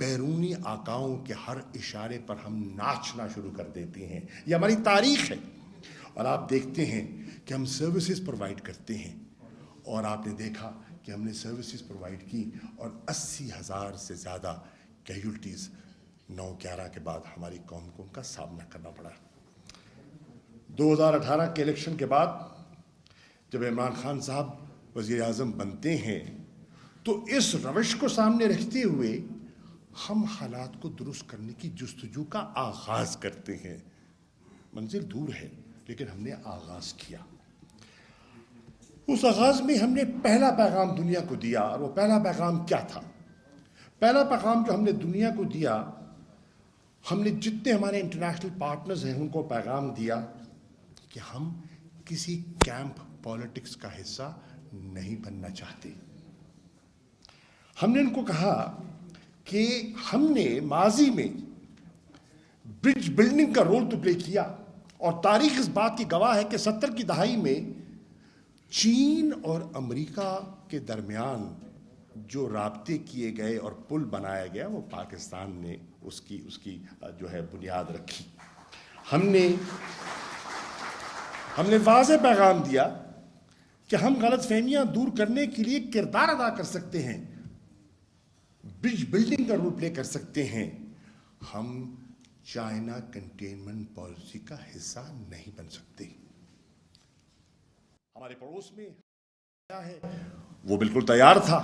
بیرونی آقاؤں کے ہر اشارے پر ہم ناچنا شروع کر دیتے ہیں. یہ ہماری تاریخ ہے. اور آپ دیکھتے ہیں کہ ہم سروسز پرووائڈ کرتے ہیں, اور آپ نے دیکھا کہ ہم نے سروسز پرووائڈ کی اور 80,000 سے زیادہ کیجولٹیز 9/11 کے بعد ہماری قوم کو ان کا سامنا کرنا پڑا. 2018 کے الیکشن کے بعد جب عمران خان صاحب وزیر اعظم بنتے ہیں تو اس روش کو سامنے رکھتے ہوئے ہم حالات کو درست کرنے کی جستجو کا آغاز کرتے ہیں. منزل دور ہے لیکن ہم نے آغاز کیا. اس آغاز میں ہم نے پہلا پیغام دنیا کو دیا, اور وہ پہلا پیغام کیا تھا؟ پہلا پیغام جو ہم نے دنیا کو دیا, ہم نے جتنے ہمارے انٹرنیشنل پارٹنرز ہیں ان کو پیغام دیا کہ ہم کسی کیمپ پالیٹکس کا حصہ نہیں بننا چاہتے. ہم نے ان کو کہا کہ ہم نے ماضی میں برج بلڈنگ کا رول تو پلے کیا, اور تاریخ اس بات کی گواہ ہے کہ 70 کی دہائی میں چین اور امریکہ کے درمیان جو رابطے کیے گئے اور پل بنایا گیا وہ پاکستان نے اس کی جو ہے بنیاد رکھی. ہم نے واضح پیغام دیا کہ ہم غلط فہمیاں دور کرنے کے لیے کردار ادا کر سکتے ہیں, برج بلڈنگ کا رول پلے کر سکتے ہیں. ہم چائنا کنٹینمنٹ پالیسی کا حصہ نہیں بن سکتے. ہمارے پڑوس میں کیا ہے وہ بالکل تیار تھا,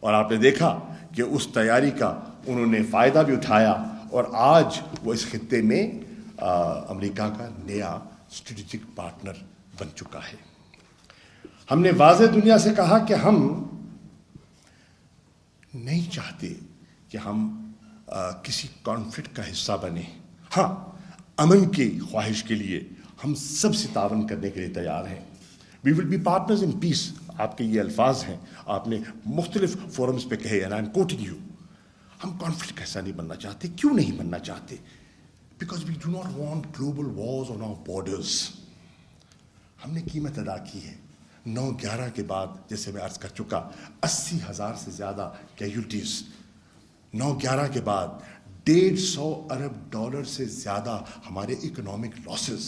اور آپ نے دیکھا کہ اس تیاری کا انہوں نے فائدہ بھی اٹھایا, اور آج وہ اس خطے میں امریکہ کا نیا اسٹریٹجک پارٹنر بن چکا ہے. ہم نے واضح دنیا سے کہا کہ ہم نہیں چاہتے کہ ہم کسی کانفلکٹ کا حصہ بنیں. ہاں, امن کی خواہش کے لیے ہم سب سے تعاون کرنے کے لیے تیار ہیں. وی ول بی پارٹنرز ان پیس. آپ کے یہ الفاظ ہیں, آپ نے مختلف فورمز پہ کہے, and I am quoting you. ہم کانفلکٹ کا حصہ نہیں بننا چاہتے. کیوں نہیں بننا چاہتے؟ Because we do not want global wars on our borders. ہم نے قیمت ادا کی ہے. 9/11 کے بعد جیسے میں عرض کر چکا 80,000 سے زیادہ کیجولٹیز. 9/11 کے بعد $150 ارب سے زیادہ ہمارے اکنامک لاسز.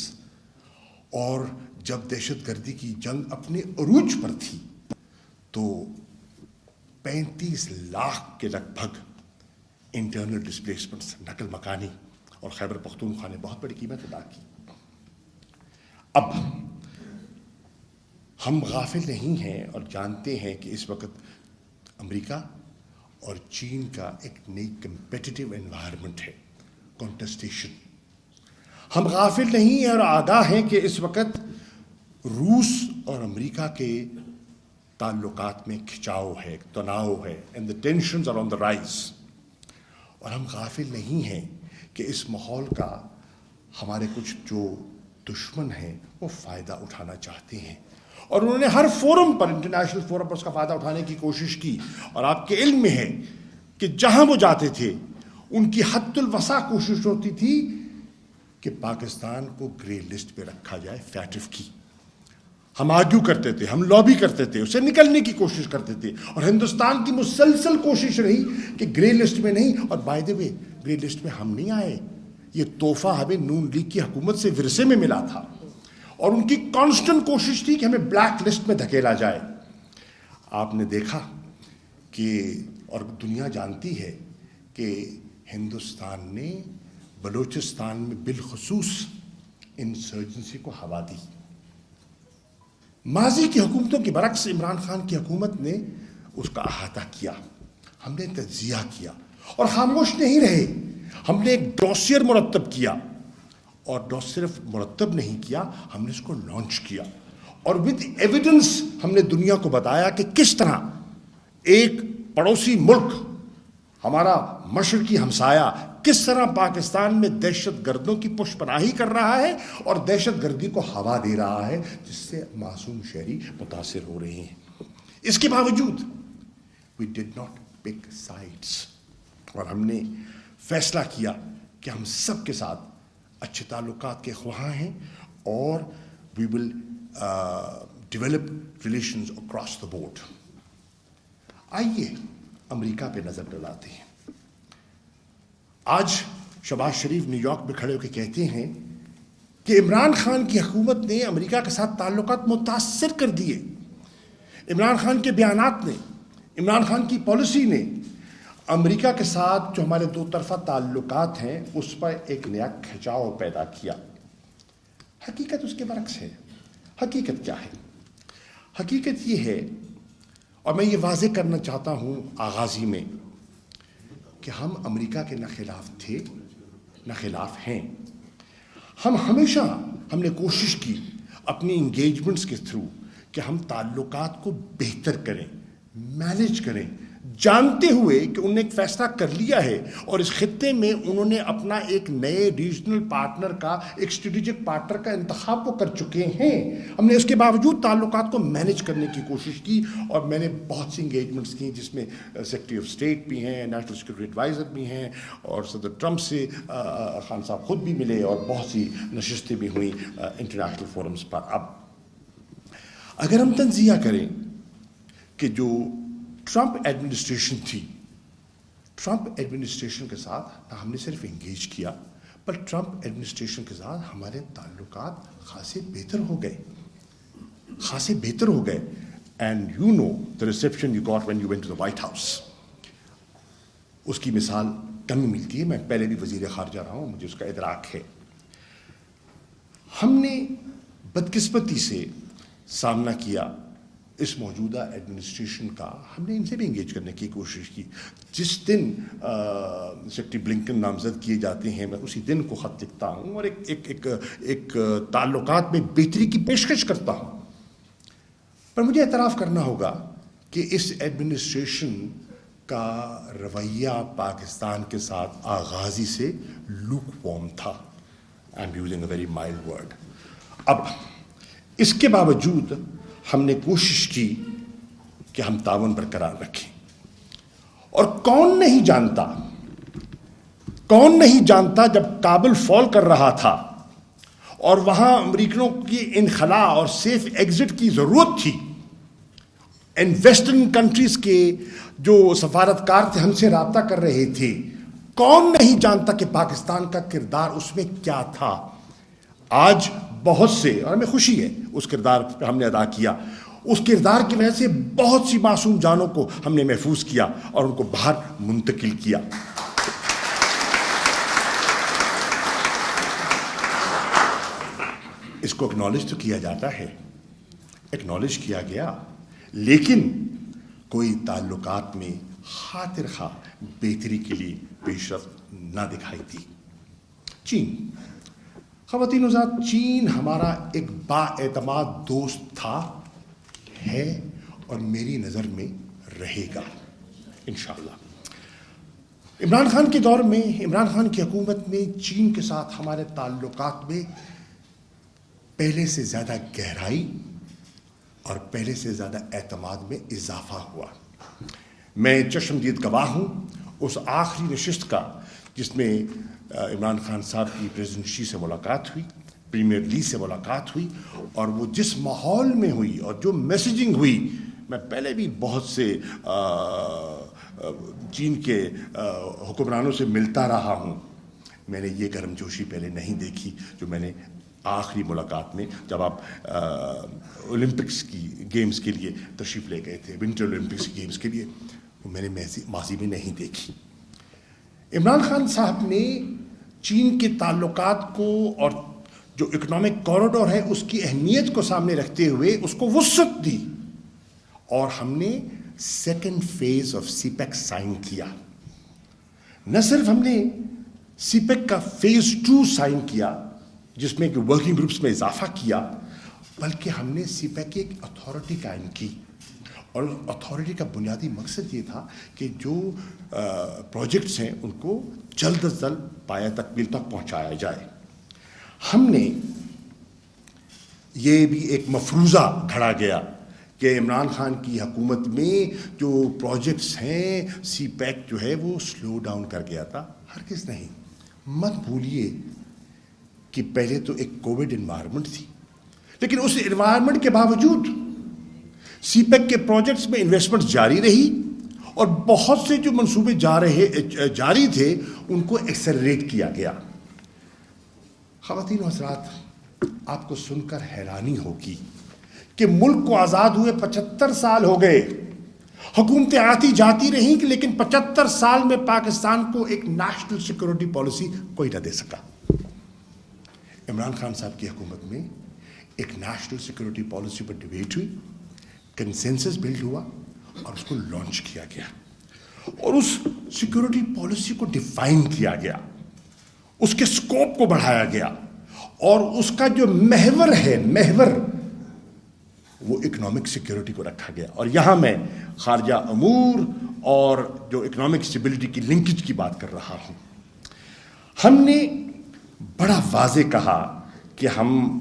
اور جب دہشت گردی کی جنگ اپنے عروج پر تھی تو 35 لاکھ کے لگ بھگ انٹرنل ڈسپلیسمنٹس, نقل مکانی, اور خیبر پختونخوا نے بہت بڑی قیمت ادا کی. اب ہم غافل نہیں ہیں اور جانتے ہیں کہ اس وقت امریکہ اور چین کا ایک نئی کمپیٹیٹیو انوائرمنٹ ہے, کانٹسٹیشن. ہم غافل نہیں ہیں اور آگاہ ہیں کہ اس وقت روس اور امریکہ کے تعلقات میں کھچاؤ ہے, تناؤ ہے, and the tensions are on the rise. اور ہم غافل نہیں ہیں کہ اس ماحول کا ہمارے کچھ جو دشمن ہیں وہ فائدہ اٹھانا چاہتے ہیں, اور انہوں نے ہر فورم پر, انٹرنیشنل فورم پر اس کا فائدہ اٹھانے کی کوشش کی. اور آپ کے علم میں ہے کہ جہاں وہ جاتے تھے ان کی حد الوسع کوشش ہوتی تھی کہ پاکستان کو گرے لسٹ پہ رکھا جائے فیٹف کی. ہم آرگیو کرتے تھے, ہم لابی کرتے تھے, اس سے نکلنے کی کوشش کرتے تھے, اور ہندوستان کی مسلسل کوشش رہی کہ گرے لسٹ میں نہیں. اور by the way grey list میں ہم نہیں آئے, یہ تحفہ ہمیں نون لیگ کی حکومت سے ورثے میں ملا تھا, اور ان کی کانسٹنٹ کوشش تھی کہ ہمیں بلیک لسٹ میں دھکیلا جائے. آپ نے دیکھا کہ, اور دنیا جانتی ہے کہ ہندوستان نے بلوچستان میں بالخصوص انسرجنسی کو ہوا دی. ماضی کی حکومتوں کے برعکس عمران خان کی حکومت نے اس کا احاطہ کیا. ہم نے تجزیہ کیا اور خاموش نہیں رہے. ہم نے ایک ڈوسیر مرتب کیا, اور صرف مرتب نہیں کیا, ہم نے اس کو لانچ کیا, اور ود ایویڈنس ہم نے دنیا کو بتایا کہ کس طرح ایک پڑوسی ملک, ہمارا مشرقی ہمسایہ, کس طرح پاکستان میں دہشت گردوں کی پشت پناہی کر رہا ہے اور دہشت گردی کو ہوا دے رہا ہے, جس سے معصوم شہری متاثر ہو رہے ہیں. اس کے باوجود we did not pick sides, اور ہم نے فیصلہ کیا کہ ہم سب کے ساتھ اچھے تعلقات کے خواہاں ہیں, اور we will develop relations across the board. آئیے امریکہ پہ نظر ڈالاتے ہیں. آج شہباز شریف نیو یارک میں کھڑے ہو کے کہتے ہیں کہ عمران خان کی حکومت نے امریکہ کے ساتھ تعلقات متاثر کر دیے. عمران خان کے بیانات نے، عمران خان کی پالیسی نے امریکہ کے ساتھ جو ہمارے دو طرفہ تعلقات ہیں اس پر ایک نیا کھچاؤ پیدا کیا. حقیقت اس کے برعکس ہے. حقیقت کیا ہے؟ حقیقت یہ ہے، اور میں یہ واضح کرنا چاہتا ہوں آغازی میں، کہ ہم امریکہ کے نہ خلاف تھے نہ خلاف ہیں. ہمیشہ ہم نے کوشش کی اپنی انگیجمنٹس کے تھرو کہ ہم تعلقات کو بہتر کریں، مینیج کریں، جانتے ہوئے کہ انہوں نے ایک فیصلہ کر لیا ہے اور اس خطے میں انہوں نے اپنا ایک نئے ریجنل پارٹنر کا، ایک اسٹریٹجک پارٹنر کا انتخاب وہ کر چکے ہیں. ہم نے اس کے باوجود تعلقات کو مینیج کرنے کی کوشش کی، اور میں نے بہت سی انگیجمنٹس کی جس میں سیکرٹری آف اسٹیٹ بھی ہیں، نیشنل سیکورٹی ایڈوائزر بھی ہیں، اور صدر ٹرمپ سے خان صاحب خود بھی ملے، اور بہت سی نشستیں بھی ہوئیں انٹرنیشنل فورمز پر. اب اگر ہم تنزیہ کریں کہ جو ٹرمپ ایڈمنسٹریشن تھی، ٹرمپ ایڈمنسٹریشن کے ساتھ ہم نے صرف انگیج کیا، پر ٹرمپ ایڈمنسٹریشن کے ساتھ ہمارے تعلقات خاصے بہتر ہو گئے، خاصے بہتر ہو گئے. And you know the reception you got when you went to the White House, اس کی مثال کم ملتی ہے. میں پہلے بھی وزیر خارجہ رہا ہوں، مجھے اس کا ادراک ہے. ہم نے بدقسمتی سے سامنا کیا اس موجودہ ایڈمنسٹریشن کا. ہم نے ان سے بھی انگیج کرنے کی کوشش کی. جس دن سیکرٹری بلنکن نامزد کیے جاتے ہیں، میں اسی دن کو خط لکھتا ہوں اور ایک تعلقات میں بہتری کی پیشکش کرتا ہوں. پر مجھے اعتراف کرنا ہوگا کہ اس ایڈمنسٹریشن کا رویہ پاکستان کے ساتھ آغازی سے لوک وارم تھا. I am using a very mild word. اب اس کے باوجود ہم نے کوشش کی کہ ہم تعاون برقرار رکھیں. اور کون نہیں جانتا جب کابل فال کر رہا تھا اور وہاں امریکنوں کی انخلاء اور سیف ایگزٹ کی ضرورت تھی، ان ویسٹرن کنٹریز کے جو سفارتکار تھے ہم سے رابطہ کر رہے تھے، کون نہیں جانتا کہ پاکستان کا کردار اس میں کیا تھا. آج بہت سے، اور ہمیں خوشی ہے اس کردار پہ ہم نے ادا کیا، اس کردار کی وجہ سے بہت سی معصوم جانوں کو ہم نے محفوظ کیا اور ان کو باہر منتقل کیا. اس کو اکنالج تو کیا جاتا ہے، اکنالج کیا گیا، لیکن کوئی تعلقات میں خاطر خواہ بہتری کے لیے پیش رفت نہ دکھائی دی. چین، خواتین حضرات، چین ہمارا ایک با اعتماد دوست تھا، ہے، اور میری نظر میں رہے گا انشاءاللہ. عمران خان کے دور میں، عمران خان کی حکومت میں چین کے ساتھ ہمارے تعلقات میں پہلے سے زیادہ گہرائی اور پہلے سے زیادہ اعتماد میں اضافہ ہوا. میں چشمدید گواہ ہوں اس آخری نشست کا جس میں عمران خان صاحب کی پریزیڈنٹ شی سے ملاقات ہوئی، پریمیئر لی سے ملاقات ہوئی، اور وہ جس ماحول میں ہوئی اور جو میسیجنگ ہوئی. میں پہلے بھی بہت سے چین کے حکمرانوں سے ملتا رہا ہوں، میں نے یہ گرم جوشی پہلے نہیں دیکھی جو میں نے آخری ملاقات میں، جب آپ اولمپکس کی گیمز کے لیے تشریف لے گئے تھے، ونٹر اولمپکس گیمز کے لیے، وہ میں نے ماضی میں نہیں دیکھی. عمران خان صاحب نے چین کے تعلقات کو اور جو اکنامک کوریڈور ہے اس کی اہمیت کو سامنے رکھتے ہوئے اس کو وسعت دی، اور ہم نے second phase of CPEC sign کیا. نہ صرف ہم نے سی پیک کا فیز 2 سائن کیا جس میں کہ ورکنگ گروپس میں اضافہ کیا، بلکہ ہم نے سی پیک کی ایک اتھارٹی قائم کی، اور اتھارٹی کا بنیادی مقصد یہ تھا کہ جو پروجیکٹس ہیں ان کو جلد از جلد پایہ تکمیل تک پہنچایا جائے. ہم نے یہ بھی ایک مفروضہ گھڑا گیا کہ عمران خان کی حکومت میں جو پروجیکٹس ہیں، سی پیک جو ہے وہ سلو ڈاؤن کر گیا تھا. ہرگز نہیں. مت بھولیے کہ پہلے تو ایک کووڈ انوائرمنٹ تھی، لیکن اس انوائرمنٹ کے باوجود سی پیک کے پروجیکٹس میں انویسٹمنٹ جاری رہی اور بہت سے جو منصوبے جاری تھے ان کو ایکسلریٹ کیا گیا. خواتین و حضرات، آپ کو سن کر حیرانی ہوگی کہ ملک کو آزاد ہوئے 75 سال ہو گئے، حکومتیں آتی جاتی رہیں، لیکن 75 سال میں پاکستان کو ایک نیشنل سیکورٹی پالیسی کوئی نہ دے سکا. عمران خان صاحب کی حکومت میں ایک نیشنل سیکورٹی پالیسی پر ڈیبیٹ ہوئی، کنسنسس بلڈ ہوا اور اس کو لانچ کیا گیا، اور اس سیکورٹی پالیسی کو ڈیفائن کیا گیا، اس کے سکوپ کو بڑھایا گیا، اور اس کا جو محور وہ اکنامک سیکیورٹی کو رکھا گیا. اور یہاں میں خارجہ امور اور جو اکنامک اسٹیبلٹی کی لنکیج کی بات کر رہا ہوں. ہم نے بڑا واضح کہا کہ ہم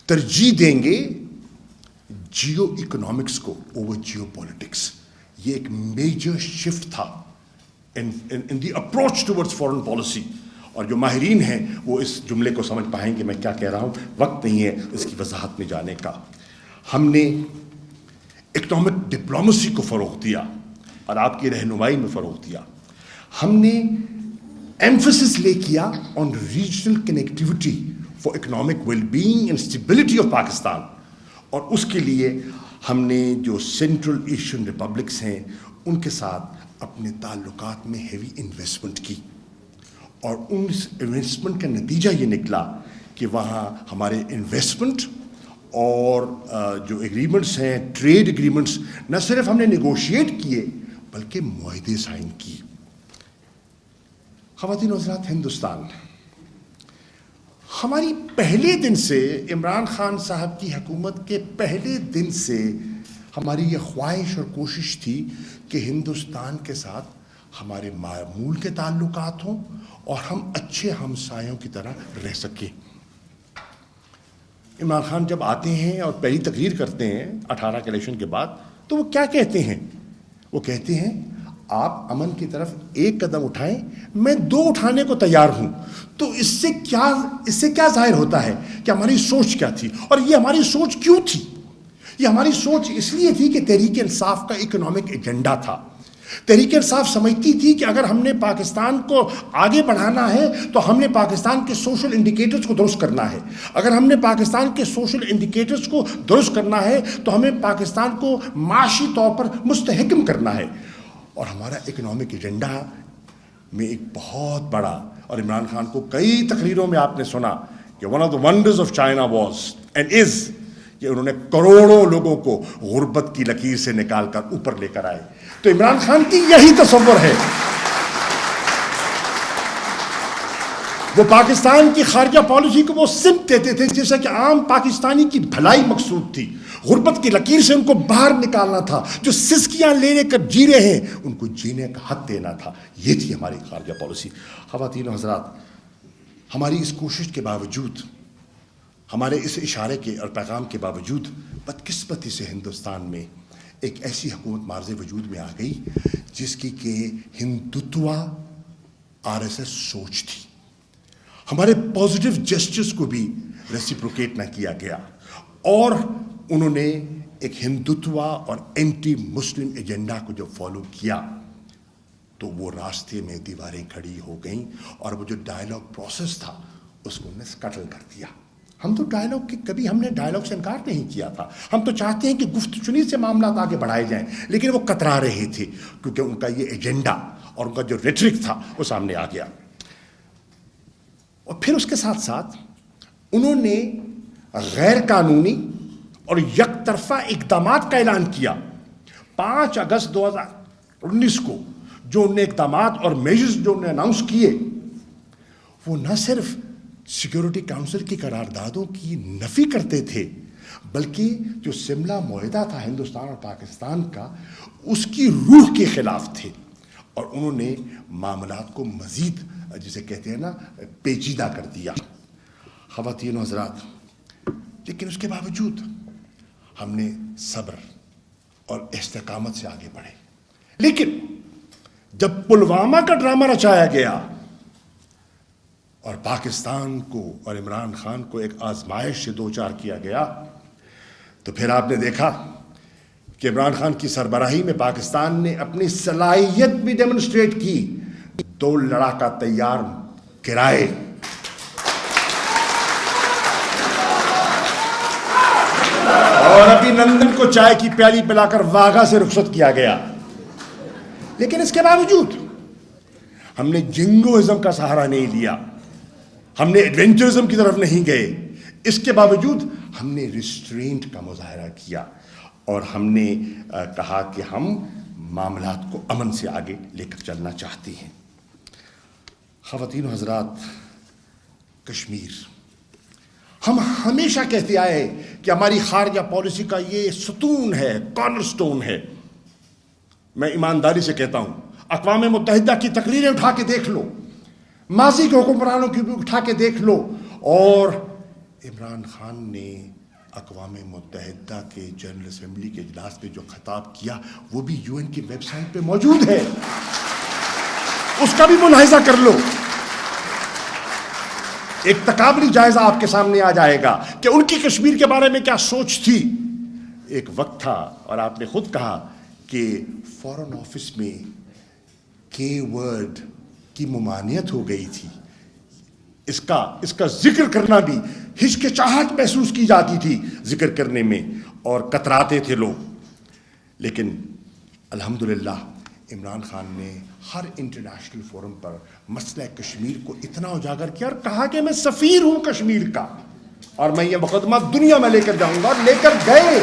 ترجیح دیں گے جیو اکنامکس کو اوور جیو پولیٹکس. یہ ایک میجر شفٹ تھا in the approach towards foreign policy, اور جو ماہرین ہیں وہ اس جملے کو سمجھ پائیں گے میں کیا کہہ رہا ہوں. وقت نہیں ہے اس کی وضاحت میں جانے کا. ہم نے اکنامک ڈپلومیسی کو فروغ دیا اور آپ کی رہنمائی میں فروغ دیا. ہم نے ایمفسس لے کیا on regional connectivity for economic well being and stability of Pakistan, اور اس کے لیے ہم نے جو سینٹرل ایشین ریپبلکس ہیں ان کے ساتھ اپنے تعلقات میں ہیوی انویسٹمنٹ کی، اور اس انویسٹمنٹ کا نتیجہ یہ نکلا کہ وہاں ہمارے انویسٹمنٹ اور جو ایگریمنٹس ہیں، ٹریڈ ایگریمنٹس، نہ صرف ہم نے نیگوشیٹ کیے بلکہ معاہدے سائن کیے. خواتین و حضرات، ہندوستان ہماری پہلے دن سے، عمران خان صاحب کی حکومت کے پہلے دن سے ہماری یہ خواہش اور کوشش تھی کہ ہندوستان کے ساتھ ہمارے معمول کے تعلقات ہوں اور ہم اچھے ہمسایوں کی طرح رہ سکیں. عمران خان جب آتے ہیں اور پہلی تقریر کرتے ہیں 18 کے الیکشن کے بعد، تو وہ کیا کہتے ہیں؟ وہ کہتے ہیں آپ امن کی طرف ایک قدم اٹھائیں، میں 2 اٹھانے کو تیار ہوں. تو اس سے کیا ظاہر ہوتا ہے کہ ہماری سوچ کیا تھی؟ اور یہ ہماری سوچ کیوں تھی؟ یہ ہماری سوچ اس لیے تھی کہ تحریک انصاف کا اکنامک ایجنڈا تھا. تحریک انصاف سمجھتی تھی کہ اگر ہم نے پاکستان کو آگے بڑھانا ہے تو ہم نے پاکستان کے سوشل انڈیکیٹرز کو درست کرنا ہے. اگر ہم نے پاکستان کے سوشل انڈیکیٹرز کو درست کرنا ہے تو ہمیں پاکستان کو معاشی طور پر مستحکم کرنا ہے. اور ہمارا اکنامک ایجنڈا میں ایک بہت بڑا، اور عمران خان کو کئی تقریروں میں آپ نے سنا کہ one of the wonders of China was and is, کہ انہوں نے کروڑوں لوگوں کو غربت کی لکیر سے نکال کر اوپر لے کر آئے. تو عمران خان کی یہی تصور ہے. وہ پاکستان کی خارجہ پالیسی کو وہ سمت دیتے تھے جیسا کہ عام پاکستانی کی بھلائی مقصود تھی. غربت کی لکیر سے ان کو باہر نکالنا تھا. جو سسکیاں لے کر جی رہے ہیں ان کو جینے کا حق دینا تھا. یہ تھی ہماری خارجہ پالیسی. خواتین و حضرات، ہماری اس کوشش کے باوجود، ہمارے اس اشارے کے اور پیغام کے باوجود، بدقسمتی سے ہندوستان میں ایک ایسی حکومت معرض وجود میں آ گئی جس کی کہ ہندوتوا RSS سوچ تھی. ہمارے پازیٹیو جسٹس کو بھی ریسیپروکیٹ نہ کیا گیا، اور انہوں نے ایک ہندوتوا اور اینٹی مسلم ایجنڈا کو جب فالو کیا تو وہ راستے میں دیواریں کھڑی ہو گئیں، اور وہ جو ڈائلاگ پروسیس تھا اس کو انہوں نے اسکٹل کر دیا. ہم تو کبھی ہم نے ڈائلاگ سے انکار نہیں کیا تھا. ہم تو چاہتے ہیں کہ گفت چنی سے معاملات آگے بڑھائے جائیں، لیکن وہ کترا رہے تھے کیونکہ ان کا یہ ایجنڈا اور ان کا جو ریٹرک تھا وہ سامنے آ گیا. اور پھر اس کے ساتھ ساتھ انہوں نے غیر قانونی اور یک طرفہ اقدامات کا اعلان کیا. 5 اگست 2019 کو جو انہوں نے اقدامات اور میجرز جو انہوں نے اناؤنس کیے، وہ نہ صرف سیکیورٹی کاؤنسل کی قراردادوں کی نفی کرتے تھے، بلکہ جو شملہ معاہدہ تھا ہندوستان اور پاکستان کا، اس کی روح کے خلاف تھے. اور انہوں نے معاملات کو مزید، جسے کہتے ہیں نا، پیچیدہ کر دیا. خواتین و حضرات، لیکن اس کے باوجود ہم نے صبر اور استقامت سے آگے بڑھے. لیکن جب پلوامہ کا ڈرامہ رچایا گیا اور پاکستان کو اور عمران خان کو ایک آزمائش سے دوچار کیا گیا، تو پھر آپ نے دیکھا کہ عمران خان کی سربراہی میں پاکستان نے اپنی صلاحیت بھی ڈیمونسٹریٹ کی. 2 لڑاکا تیار گرائے, اور ابھی نندن کو چائے کی پیالی پلا کر واغا سے رخصت کیا گیا. لیکن اس کے باوجود ہم نے جنگوازم کا سہارا نہیں لیا, ہم نے ایڈونچرزم کی طرف نہیں گئے. اس کے باوجود ہم نے ریسٹرینٹ کا مظاہرہ کیا اور ہم نے کہا کہ ہم معاملات کو امن سے آگے لے کر چلنا چاہتے ہیں. خواتین و حضرات, کشمیر, ہم ہمیشہ کہتے آئے کہ ہماری خارجہ پالیسی کا یہ ستون ہے, کارنر سٹون ہے. میں ایمانداری سے کہتا ہوں, اقوام متحدہ کی تقریریں اٹھا کے دیکھ لو, ماضی کے حکمرانوں کی بھی اٹھا کے دیکھ لو, اور عمران خان نے اقوام متحدہ کے جنرل اسمبلی کے اجلاس میں جو خطاب کیا وہ بھی UN کی ویب سائٹ پہ موجود ہے, اس کا بھی ملاحظہ کر لو. ایک تقابلی جائزہ آپ کے سامنے آ جائے گا کہ ان کی کشمیر کے بارے میں کیا سوچ تھی. ایک وقت تھا, اور آپ نے خود کہا کہ فورن آفس میں کے ورڈ کی ممانعت ہو گئی تھی. اس کا ذکر کرنا بھی ہچکچاہٹ محسوس کی جاتی تھی ذکر کرنے میں, اور کتراتے تھے لوگ. لیکن الحمدللہ عمران خان نے ہر انٹرنیشنل فورم پر مسئلہ کشمیر کو اتنا اجاگر کیا اور کہا کہ میں سفیر ہوں کشمیر کا, اور میں یہ مقدمہ دنیا میں لے کر جاؤں گا, اور لے کر گئے.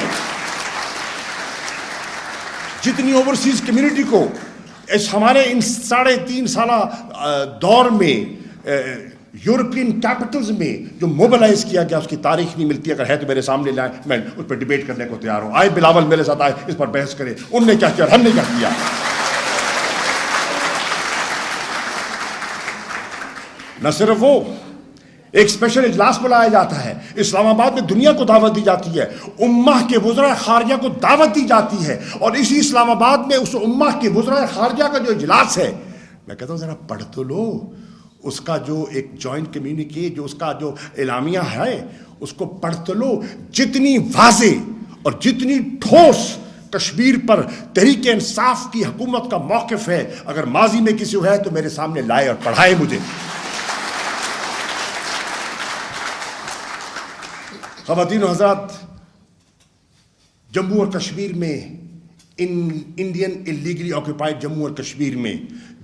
جتنی اوورسیز کمیونٹی کو اس ہمارے ان 3.5 سالہ دور میں یورپین کیپٹلز میں جو موبلائز کیا گیا, اس کی تاریخ نہیں ملتی. اگر ہے تو میرے سامنے لائیں, میں اس پر ڈیبیٹ کرنے کو تیار ہوں. آئے بلاول میرے ساتھ آئے, اس پر بحث کرے, ان نے کیا کیا, ہم نے کیا کیا. نہ صرف وہ, ایک اسپیشل اجلاس بلایا جاتا ہے اسلام آباد میں, دنیا کو دعوت دی جاتی ہے, امہ کے وزراء خارجہ کو دعوت دی جاتی ہے, اور اسی اسلام آباد میں اس امہ کے وزراء خارجہ کا جو اجلاس ہے, میں کہتا ہوں ذرا پڑھ تو لو اس کا جو ایک جوائنٹ کمیونیکے, جو اس کا جو اعلامیہ ہے, اس کو پڑھ تو لو. جتنی واضح اور جتنی ٹھوس کشمیر پر تحریک انصاف کی حکومت کا موقف ہے, اگر ماضی میں کسی ہے تو میرے سامنے لائے اور پڑھائے مجھے. خواتین و حضرات, جموں اور کشمیر میں, انڈین اللیگلی آکوپائڈ جموں اور کشمیر میں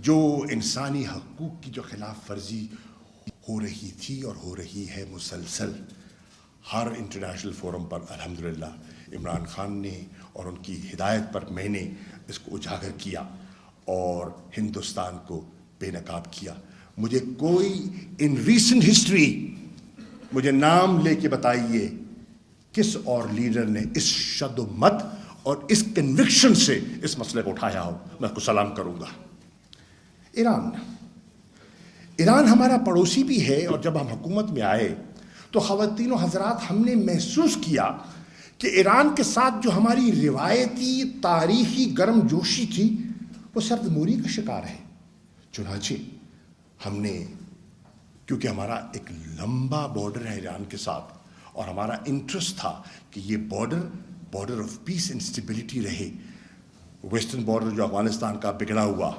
جو انسانی حقوق کی جو خلاف ورزی ہو رہی تھی اور ہو رہی ہے مسلسل, ہر انٹرنیشنل فورم پر الحمدللہ عمران خان نے اور ان کی ہدایت پر میں نے اس کو اجاگر کیا اور ہندوستان کو بے نقاب کیا. مجھے کوئی ان ریسنٹ ہسٹری مجھے نام لے کے بتائیے کس اور لیڈر نے اس شد و مت اور اس کنوکشن سے اس مسئلے کو اٹھایا ہو, میں اس کو سلام کروں گا. ایران ہمارا پڑوسی بھی ہے, اور جب ہم حکومت میں آئے تو خواتین و حضرات ہم نے محسوس کیا کہ ایران کے ساتھ جو ہماری روایتی تاریخی گرم جوشی تھی وہ سرد موری کا شکار ہے. چنانچہ ہم نے, کیونکہ ہمارا ایک لمبا بارڈر ہے ایران کے ساتھ, اور ہمارا انٹرسٹ تھا کہ یہ border of peace and stability رہے. ویسٹرن بارڈر جو افغانستان کا بگڑا ہوا,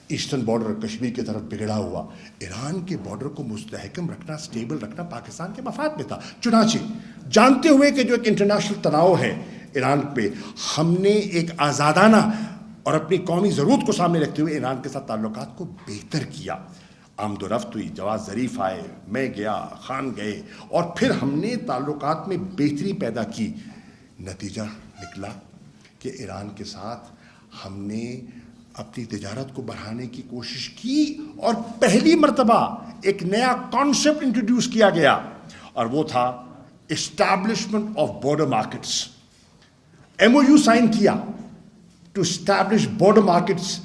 ایسٹرن بارڈر کشمیر کی طرف بگڑا ہوا, ایران کے بارڈر کو مستحکم رکھنا, اسٹیبل رکھنا پاکستان کے مفاد میں تھا. چنانچہ جانتے ہوئے کہ جو ایک انٹرنیشنل تناؤ ہے ایران پہ, ہم نے ایک آزادانہ اور اپنی قومی ضرورت کو سامنے رکھتے ہوئے ایران کے ساتھ تعلقات کو بہتر کیا. آمد و رفت ہوئی, جواز ظریف آئے, میں گیا, خان گئے, اور پھر ہم نے تعلقات میں بہتری پیدا کی. نتیجہ نکلا کہ ایران کے ساتھ ہم نے اپنی تجارت کو بڑھانے کی کوشش کی, اور پہلی مرتبہ ایک نیا کانسیپٹ انٹروڈیوس کیا گیا, اور وہ تھا establishment of border markets. MOU sign کیا to establish border markets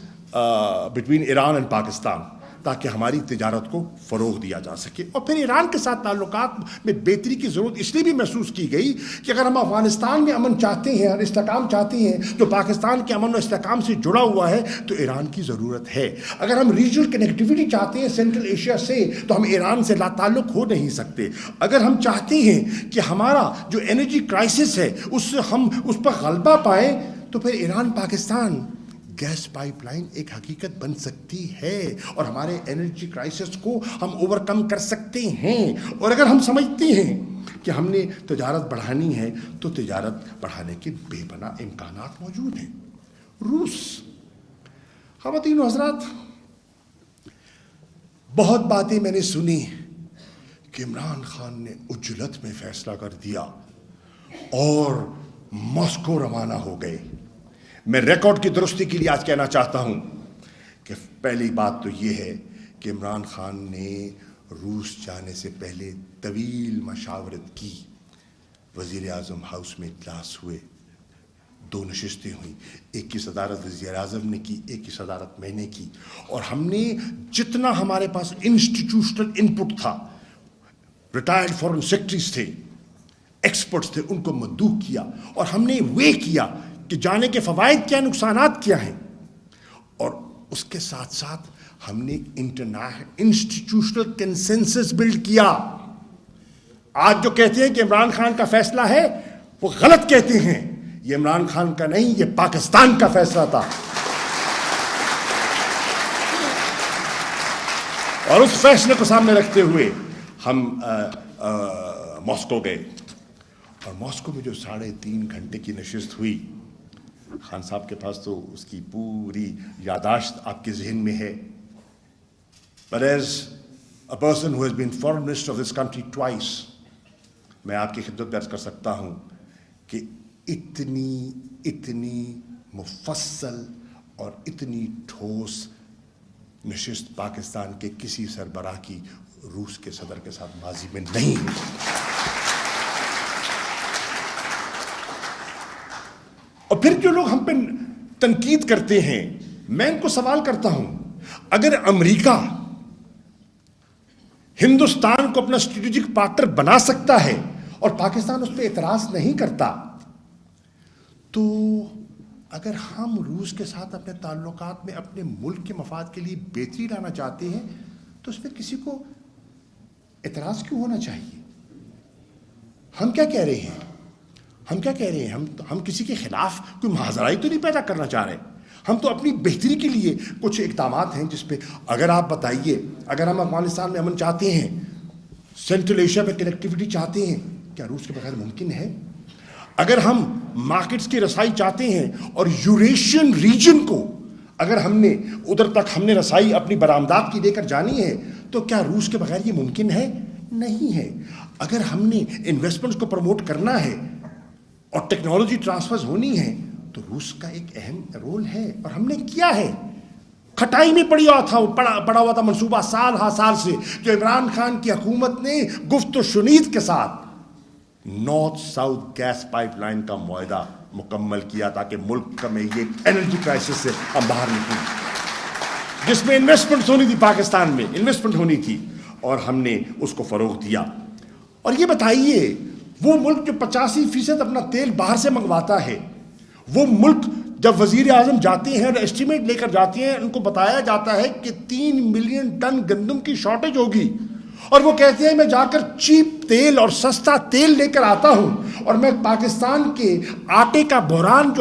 between Iran and Pakistan, تاکہ ہماری تجارت کو فروغ دیا جا سکے. اور پھر ایران کے ساتھ تعلقات میں بہتری کی ضرورت اس لیے بھی محسوس کی گئی کہ اگر ہم افغانستان میں امن چاہتے ہیں اور استحکام چاہتے ہیں جو پاکستان کے امن و استحکام سے جڑا ہوا ہے, تو ایران کی ضرورت ہے. اگر ہم ریجنل کنیکٹیوٹی چاہتے ہیں سینٹرل ایشیا سے, تو ہم ایران سے لا تعلق ہو نہیں سکتے. اگر ہم چاہتے ہیں کہ ہمارا جو انرجی کرائسس ہے اس سے ہم اس پر غلبہ پائیں, تو پھر Iran Pakistan gas pipeline ایک حقیقت بن سکتی ہے اور ہمارے انرجی کرائسس کو ہم اوور کم کر سکتے ہیں. اور اگر ہم سمجھتے ہیں کہ ہم نے تجارت بڑھانی ہے تو تجارت بڑھانے کے بے پناہ امکانات موجود ہیں. روس. خواتین و حضرات, بہت باتیں میں نے سنی کہ عمران خان نے عجلت میں فیصلہ کر دیا اور ماسکو روانہ ہو گئے. میں ریکارڈ کی درستی کے لیے آج کہنا چاہتا ہوں کہ پہلی بات تو یہ ہے کہ عمران خان نے روس جانے سے پہلے طویل مشاورت کی. وزیر اعظم ہاؤس میں اجلاس ہوئے, 2 نشستیں ہوئیں, ایک کی صدارت وزیر اعظم نے کی, ایک کی صدارت میں نے کی, اور ہم نے جتنا ہمارے پاس انسٹیٹیوشنل انپٹ تھا, ریٹائرڈ فورن سیکرٹریز تھے, ایکسپرٹس تھے, ان کو مدعو کیا اور ہم نے وے کیا کہ جانے کے فوائد کیا, نقصانات کیا ہیں. اور اس کے ساتھ ساتھ ہم نے انسٹیٹیوشنل کنسنسس بلڈ کیا. آج جو کہتے ہیں کہ عمران خان کا فیصلہ ہے وہ غلط کہتے ہیں. یہ عمران خان کا نہیں, یہ پاکستان کا فیصلہ تھا. اور اس فیصلے کو سامنے رکھتے ہوئے ہم ماسکو گئے. اور ماسکو میں جو 3.5 گھنٹے کی نشست ہوئی, خان صاحب کے پاس تو اس کی پوری یاداشت آپ کے ذہن میں ہے. But as a person who has been foreign minister of this country twice, میں آپ کی خدمت میں عرض کر سکتا ہوں کہ اتنی مفصل اور اتنی ٹھوس نشست پاکستان کے کسی سربراہ کی روس کے صدر کے ساتھ ماضی میں نہیں ہوئی. اور پھر جو لوگ ہم پہ تنقید کرتے ہیں, میں ان کو سوال کرتا ہوں, اگر امریکہ ہندوستان کو اپنا اسٹریٹجک پارٹنر بنا سکتا ہے اور پاکستان اس پہ اعتراض نہیں کرتا, تو اگر ہم روس کے ساتھ اپنے تعلقات میں اپنے ملک کے مفاد کے لیے بہتری لانا چاہتے ہیں تو اس پہ کسی کو اعتراض کیوں ہونا چاہیے؟ ہم کیا کہہ رہے ہیں؟ ہم کسی کے خلاف کوئی محاذرائی تو نہیں پیدا کرنا چاہ رہے. ہم تو اپنی بہتری کے لیے کچھ اقدامات ہیں جس پہ اگر آپ بتائیے, اگر ہم افغانستان میں امن چاہتے ہیں, سینٹرل ایشیا میں کنیکٹیوٹی چاہتے ہیں, کیا روس کے بغیر ممکن ہے؟ اگر ہم مارکیٹس کی رسائی چاہتے ہیں اور یوریشین ریجن کو اگر ہم نے ادھر تک ہم نے رسائی اپنی برآمدات کی لے کر جانی ہے, تو کیا روس کے بغیر یہ ممکن ہے؟ نہیں ہے. اگر ہم نے انویسٹمنٹس کو پروموٹ کرنا ہے اور ٹیکنالوجی ٹرانسفرز ہونی ہے تو روس کا ایک اہم رول ہے, اور ہم نے کیا ہے. کھٹائی میں پڑا ہوا تھا منصوبہ سال سے, جو عمران خان کی حکومت نے گفت و شنید کے ساتھ north south gas pipeline کا معاہدہ مکمل کیا تاکہ ملک میں یہ انرجی کرائسس سے ہم باہر نکلیں, جس میں انویسٹمنٹ ہونی تھی, پاکستان میں انویسٹمنٹ ہونی تھی, اور ہم نے اس کو فروغ دیا. اور یہ بتائیے, وہ ملک جو 85% اپنا تیل باہر سے منگواتا ہے, وہ ملک جب وزیر اعظم جاتے ہیں اور اسٹیمیٹ لے کر جاتے ہیں, ان کو بتایا جاتا ہے کہ 3 ملین ٹن گندم کی شارٹیج ہوگی, اور وہ کہتے ہیں میں جا کر چیپ تیل اور سستا تیل لے کر آتا ہوں, اور میں پاکستان کے آٹے کا بحران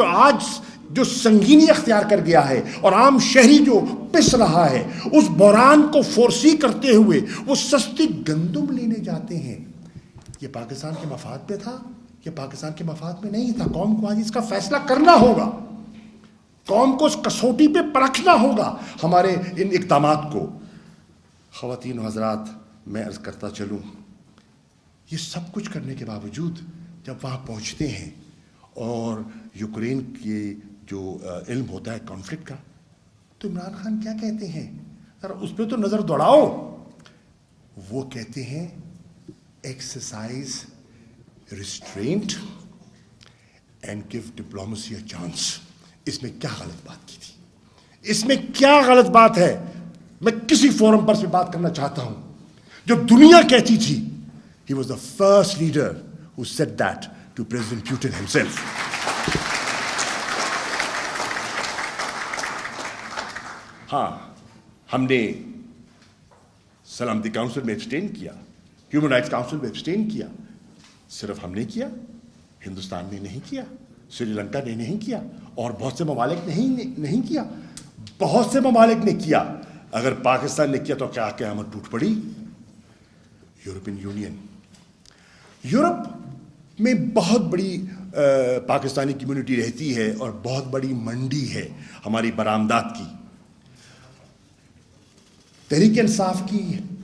جو سنگینی اختیار کر گیا ہے اور عام شہری جو پس رہا ہے, اس بحران کو فورسی کرتے ہوئے وہ سستی گندم لینے جاتے ہیں. یہ پاکستان کے مفاد میں تھا, یہ پاکستان کے مفاد میں نہیں تھا. قوم کو آج اس کا فیصلہ کرنا ہوگا, قوم کو اس کسوٹی پہ پرکھنا ہوگا ہمارے ان اقدامات کو. خواتین و حضرات, میں عرض کرتا چلوں, یہ سب کچھ کرنے کے باوجود جب وہاں پہنچتے ہیں اور یوکرین کے جو علم ہوتا ہے کانفلکٹ کا, تو عمران خان کیا کہتے ہیں, ذرا اس پہ تو نظر دوڑاؤ. وہ کہتے ہیں exercise restraint and give diplomacy a chance. اس میں کیا غلط بات کی تھی؟ اس میں کیا غلط بات ہے؟ میں کسی فورم پر سے بات کرنا چاہتا ہوں جو دنیا کہتی تھی. He was the first leader who said that to President Putin himself. ہاں, ہم نے سلامتی کاؤنسل میں ایبسٹین کیا, ہیومن رائٹس کاؤنسل میں ایبسٹین کیا. صرف ہم نے کیا, ہندوستان نے نہیں کیا, سری لنکا نے نہیں کیا, اور بہت سے ممالک نہیں کیا. بہت سے ممالک نے کیا. اگر پاکستان نے کیا تو کیا قیامت ٹوٹ پڑی؟ European union. یورپ میں بہت بڑی پاکستانی کمیونٹی رہتی ہے اور بہت بڑی منڈی ہے ہماری برآمدات کی. تحریک انصاف کی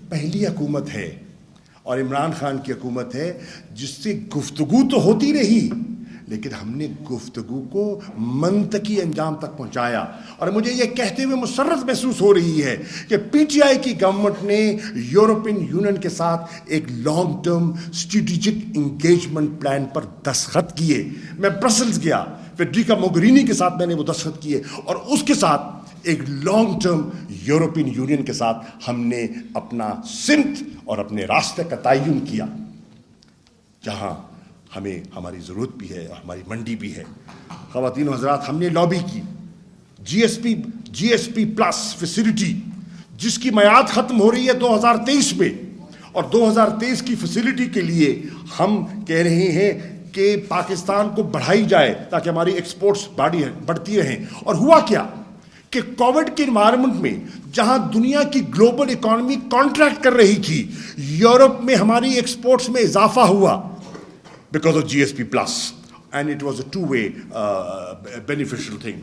پہلی حکومت ہے اور عمران خان کی حکومت ہے جس سے گفتگو تو ہوتی رہی لیکن ہم نے گفتگو کو منطقی انجام تک پہنچایا. اور مجھے یہ کہتے ہوئے مسرت محسوس ہو رہی ہے کہ پی ٹی آئی کی گورنمنٹ نے یورپین یونین کے ساتھ ایک long term strategic engagement plan پر دستخط کیے. میں برسلز گیا, فیڈریکا موگرینی کے ساتھ میں نے وہ دستخط کیے اور اس کے ساتھ ایک لانگ ٹرم یورپین یونین کے ساتھ ہم نے اپنا سمت اور اپنے راستے کا تعین کیا جہاں ہمیں ہماری ضرورت بھی ہے اور ہماری منڈی بھی ہے. خواتین و حضرات, ہم نے لابی کی جی ایس پی پلس فیسلٹی جس کی میعاد ختم ہو رہی ہے 2023 میں, اور 2023 کی فیسلٹی کے لیے ہم کہہ رہے ہیں کہ پاکستان کو بڑھائی جائے تاکہ ہماری ایکسپورٹس بڑھتی رہیں. اور ہوا کیا کہ کووڈ کے انوائرمنٹ میں جہاں دنیا کی گلوبل اکانومی کانٹریکٹ کر رہی تھی, یورپ میں ہماری ایکسپورٹس میں اضافہ ہوا because of GSP Plus, and it was a two-way beneficial thing.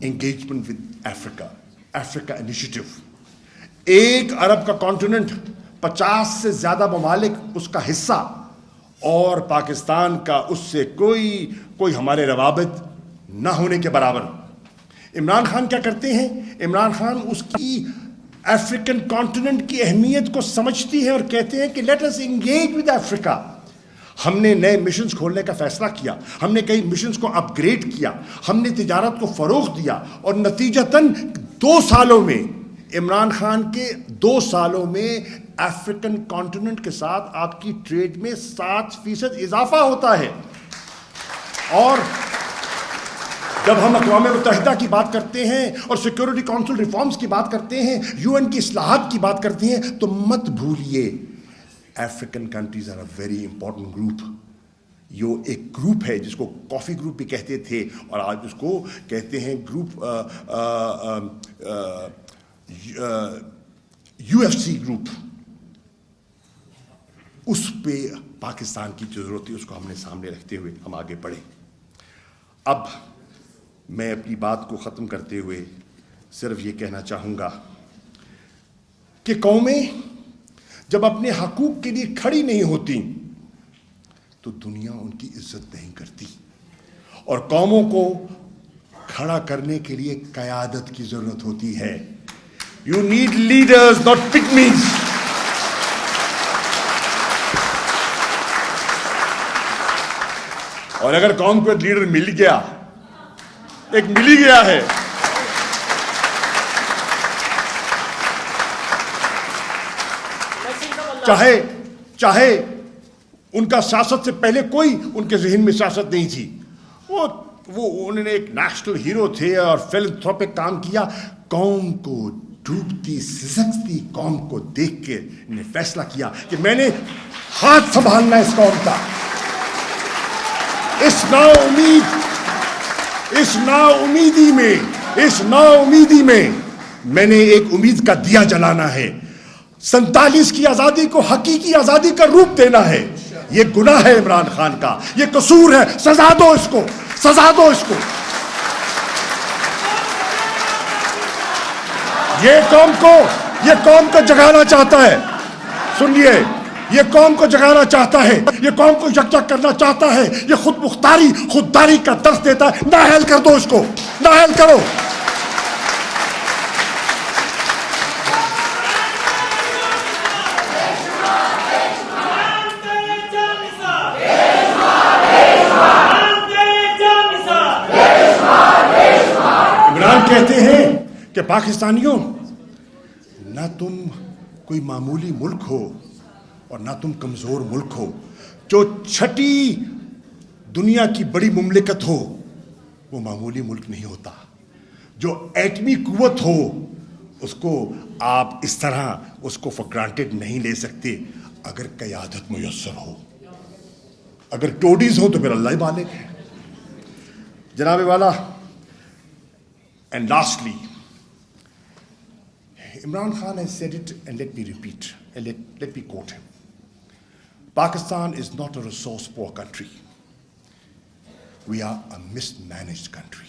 Engagement with Africa Initiative. 1 ارب کا کانٹیننٹ, 50 سے زیادہ ممالک اس کا حصہ, اور پاکستان کا اس سے کوئی ہمارے روابط نہ ہونے کے برابر. عمران خان کیا کرتے ہیں؟ عمران خان اس کی افریقن کانٹیننٹ کی اہمیت کو سمجھتی ہے اور کہتے ہیں کہ لیٹ اس انگیج ود افریقہ. ہم نے نئے مشنز کھولنے کا فیصلہ کیا, ہم نے کئی مشنز کو اپ گریڈ کیا, ہم نے تجارت کو فروغ دیا, اور نتیجتاً 2 سالوں میں عمران خان کے 2 سالوں میں افریقن کانٹیننٹ کے ساتھ آپ کی ٹریڈ میں 7% اضافہ ہوتا ہے. اور جب ہم اقوام متحدہ کی بات کرتے ہیں اور سیکورٹی کونسل ریفارمز کی بات کرتے ہیں, UN کی اصلاحات کی بات کرتے ہیں, تو مت بھولیے African countries are a very important group. یہ ایک گروپ ہے جس کو کافی گروپ بھی کہتے تھے اور آج اس کو کہتے ہیں گروپ UFC گروپ. اس پہ پاکستان کی جو ضرورت ہے اس کو ہم نے سامنے رکھتے ہوئے ہم آگے بڑھے. اب میں اپنی بات کو ختم کرتے ہوئے صرف یہ کہنا چاہوں گا کہ قومیں جب اپنے حقوق کے لیے کھڑی نہیں ہوتی تو دنیا ان کی عزت نہیں کرتی, اور قوموں کو کھڑا کرنے کے لیے قیادت کی ضرورت ہوتی ہے. You need leaders not pygmies. اور اگر قوم کو ایک لیڈر مل گیا ہے چاہے ان کا سیاست سے پہلے کوئی ان کے ذہن میں سیاست نہیں تھی, وہ انہوں نے ایک نیشنل ہیرو تھے اور فیلنتھروپک کام کیا. قوم کو ڈوبتی سسکتی قوم کو دیکھ کے انہیں فیصلہ کیا کہ میں نے ہاتھ سنبھالنا ہے اس قوم کا. اس نا امیدی میں میں نے ایک امید کا دیا جلانا ہے. 47 کی آزادی کو حقیقی آزادی کا روپ دینا ہے. یہ گناہ ہے عمران خان کا, یہ قصور ہے, سزا دو اس کو. یہ قوم کو جگانا چاہتا ہے. سنیے, یہ قوم کو جگانا چاہتا ہے, یہ قوم کو یکجا کرنا چاہتا ہے. یہ خودداری کا درس دیتا ہے. نااہل کر دو اس کو, نااہل کرو. کہتے ہیں کہ پاکستانیوں, نہ تم کوئی معمولی ملک ہو اور نہ تم کمزور ملک ہو. جو 6 دنیا کی بڑی مملکت ہو وہ معمولی ملک نہیں ہوتا. جو ایٹمی قوت ہو اس کو آپ اس طرح اس کو فار گرانٹیڈ نہیں لے سکتے. اگر قیادت میسر ہو, اگر ٹوڈیز ہو تو پھر اللہ ہی بالغ ہے. Janabe Wala, and lastly, Imran Khan has said it, and let me repeat, and let me quote him. Pakistan is not a resource-poor country. We are a mismanaged country.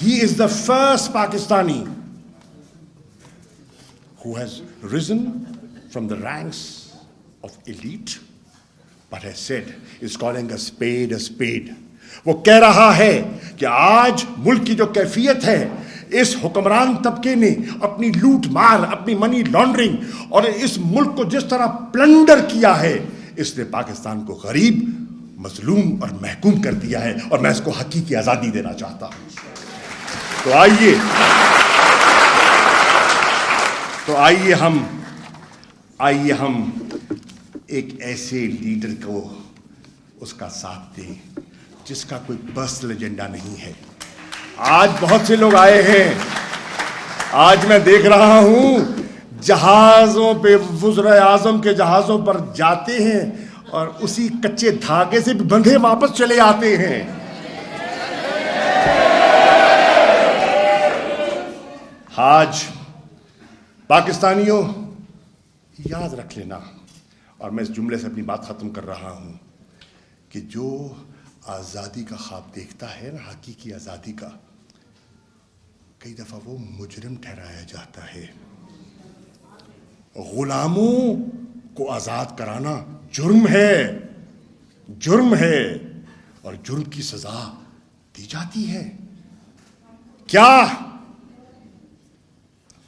he is the first Pakistani who has risen from the ranks of elite, but has said, is calling a spade a spade. وہ کہہ رہا ہے کہ آج ملک کی جو کیفیت ہے، اس حکمران طبقے نے اپنی لوٹ مار، اپنی منی لانڈرنگ اور اس ملک کو جس طرح پلنڈر کیا ہے، اس نے پاکستان کو غریب، مظلوم اور محکوم کر دیا ہے، اور میں اس کو حقیقی آزادی دینا چاہتا ہوں۔ تو آئیے ہم ایک ایسے لیڈر کو اس کا ساتھ دیں جس کا کوئی پرسنل ایجنڈا نہیں ہے۔ آج بہت سے لوگ آئے ہیں، آج میں دیکھ رہا ہوں جہازوں پہ، وزرائے اعظم کے جہازوں پر جاتے ہیں اور اسی کچے دھاگے سے بندھے واپس چلے آتے ہیں۔ آج پاکستانیوں یاد رکھ لینا، اور میں اس جملے سے اپنی بات ختم کر رہا ہوں، کہ جو آزادی کا خواب دیکھتا ہے نا، حقیقی آزادی کا، کئی دفعہ وہ مجرم ٹھہرایا جاتا ہے۔ غلاموں کو آزاد کرانا جرم ہے، اور جرم کی سزا دی جاتی ہے۔ کیا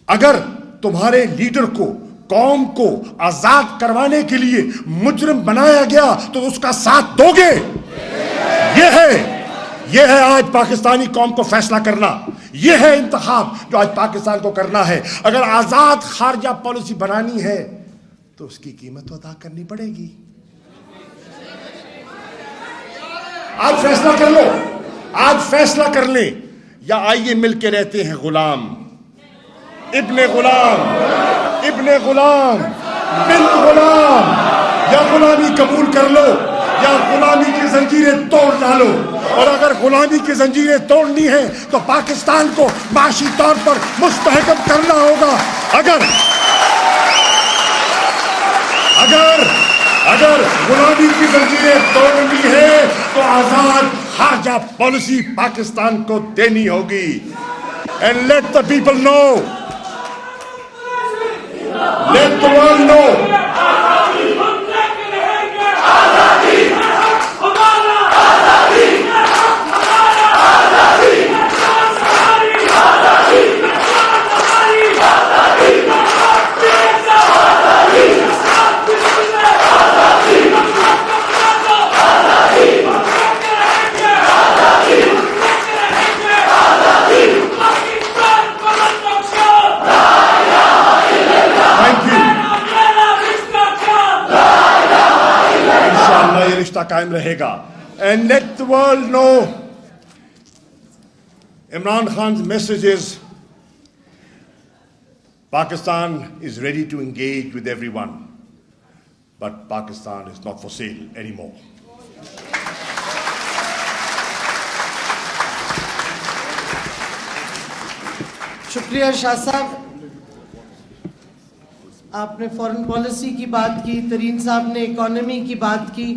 اگر تمہارے لیڈر کو، قوم کو آزاد کروانے کے لیے مجرم بنایا گیا تو اس کا ساتھ دو گے؟ یہ ہے آج پاکستانی قوم کو فیصلہ کرنا، یہ ہے انتخاب جو آج پاکستان کو کرنا ہے۔ اگر آزاد خارجہ پالیسی بنانی ہے تو اس کی قیمت ادا کرنی پڑے گی۔ آج فیصلہ کر لو، آج فیصلہ کر لیں، یا آئیے مل کے رہتے ہیں غلام، ابن غلام، بنت غلام، یا غلامی قبول کر لو یا غلامی کی زنجیریں توڑ ڈالو۔ اور اگر غلامی کی زنجیریں توڑنی ہیں تو پاکستان کو معاشی طور پر مستحکم کرنا ہوگا۔ اگر غلامی کی زنجیریں توڑنی ہے تو آزاد خارجہ پالیسی پاکستان کو دینی ہوگی۔ And let the people know, let the world know, رشتہ قائم رہے گا۔ And let the world know, Imran Khan's message is, Pakistan is ready to engage with everyone, but Pakistan is not for sale anymore. شکریہ شاہ صاحب، آپ نے foreign policy کی بات کی، ترین صاحب نے اکانومی کی بات کی۔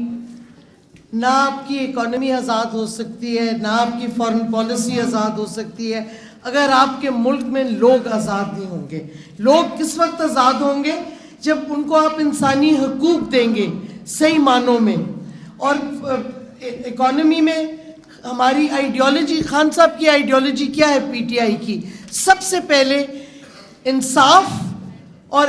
نہ آپ کی اکانومی آزاد ہو سکتی ہے، نہ آپ کی فورن پالیسی آزاد ہو سکتی ہے اگر آپ کے ملک میں لوگ آزاد نہیں ہوں گے۔ لوگ کس وقت آزاد ہوں گے؟ جب ان کو آپ انسانی حقوق دیں گے صحیح معنوں میں۔ اور اکانومی میں ہماری آئیڈیالوجی، خان صاحب کی آئیڈیالوجی کیا ہے پی ٹی آئی کی؟ سب سے پہلے انصاف اور